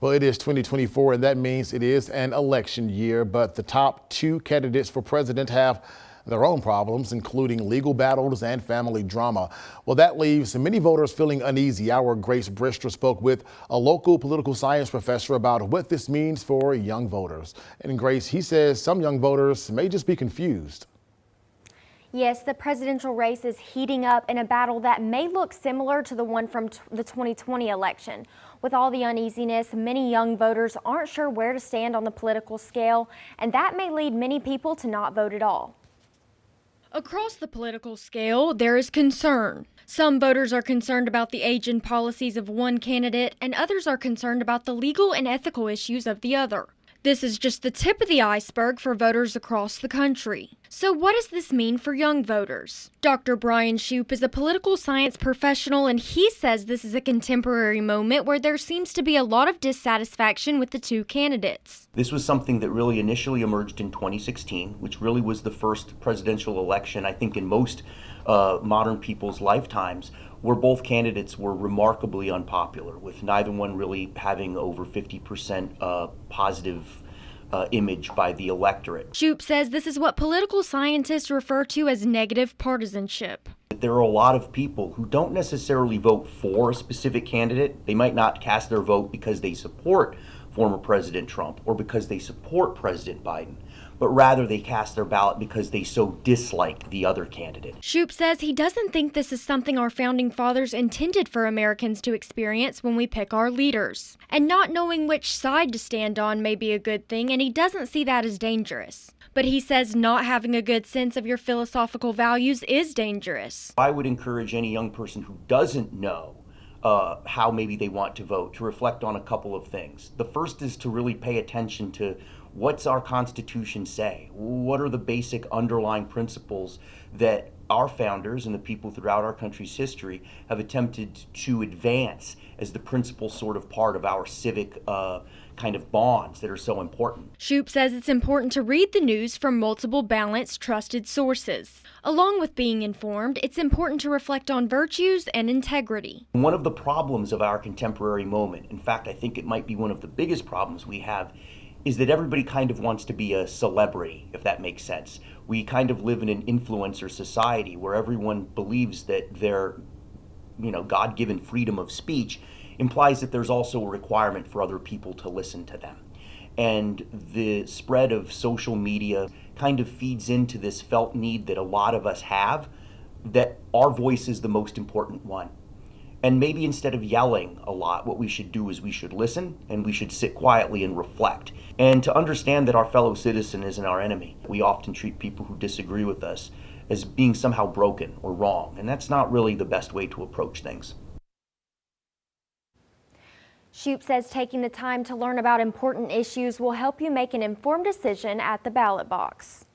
Well, it is 2024, and that means it is an election year, but the top two candidates for president have their own problems, including legal battles and family drama. Well, that leaves many voters feeling uneasy. Our Grace Brister spoke with a local political science professor about what this means for young voters. And Grace, he says some young voters may just be confused. Yes, the presidential race is heating up in a battle that may look similar to the one from the 2020 election. With all the uneasiness, many young voters aren't sure where to stand on the political scale, and that may lead many people to not vote at all. Across the political scale, there is concern. Some voters are concerned about the age and policies of one candidate, and others are concerned about the legal and ethical issues of the other. This is just the tip of the iceberg for voters across the country. So what does this mean for young voters? Dr. Brian Shoup is a political science professional, and he says this is a contemporary moment where there seems to be a lot of dissatisfaction with the two candidates. This was something that really initially emerged in 2016, which really was the first presidential election, I think, in most modern people's lifetimes, where both candidates were remarkably unpopular, with neither one really having over 50% positive image by the electorate. Shoup says this is what political scientists refer to as negative partisanship. There are a lot of people who don't necessarily vote for a specific candidate. They might not cast their vote because they support former President Trump or because they support President Biden, but rather they cast their ballot because they so dislike the other candidate. Shoup says he doesn't think this is something our founding fathers intended for Americans to experience when we pick our leaders. And not knowing which side to stand on may be a good thing, and he doesn't see that as dangerous. But he says not having a good sense of your philosophical values is dangerous. I would encourage any young person who doesn't know how maybe they want to vote to reflect on a couple of things. The first is to really pay attention to what's our Constitution say? What are the basic underlying principles that our founders and the people throughout our country's history have attempted to advance as the principal sort of part of our civic kind of bonds that are so important. Shoup says it's important to read the news from multiple balanced, trusted sources. Along with being informed, it's important to reflect on virtues and integrity. One of the problems of our contemporary moment, in fact, I think it might be one of the biggest problems we have, is that everybody kind of wants to be a celebrity, if that makes sense. We kind of live in an influencer society where everyone believes that their, God-given freedom of speech implies that there's also a requirement for other people to listen to them. And the spread of social media kind of feeds into this felt need that a lot of us have, that our voice is the most important one. And maybe instead of yelling a lot, what we should do is we should listen and we should sit quietly and reflect. And to understand that our fellow citizen isn't our enemy. We often treat people who disagree with us as being somehow broken or wrong. And that's not really the best way to approach things. Shoup says taking the time to learn about important issues will help you make an informed decision at the ballot box.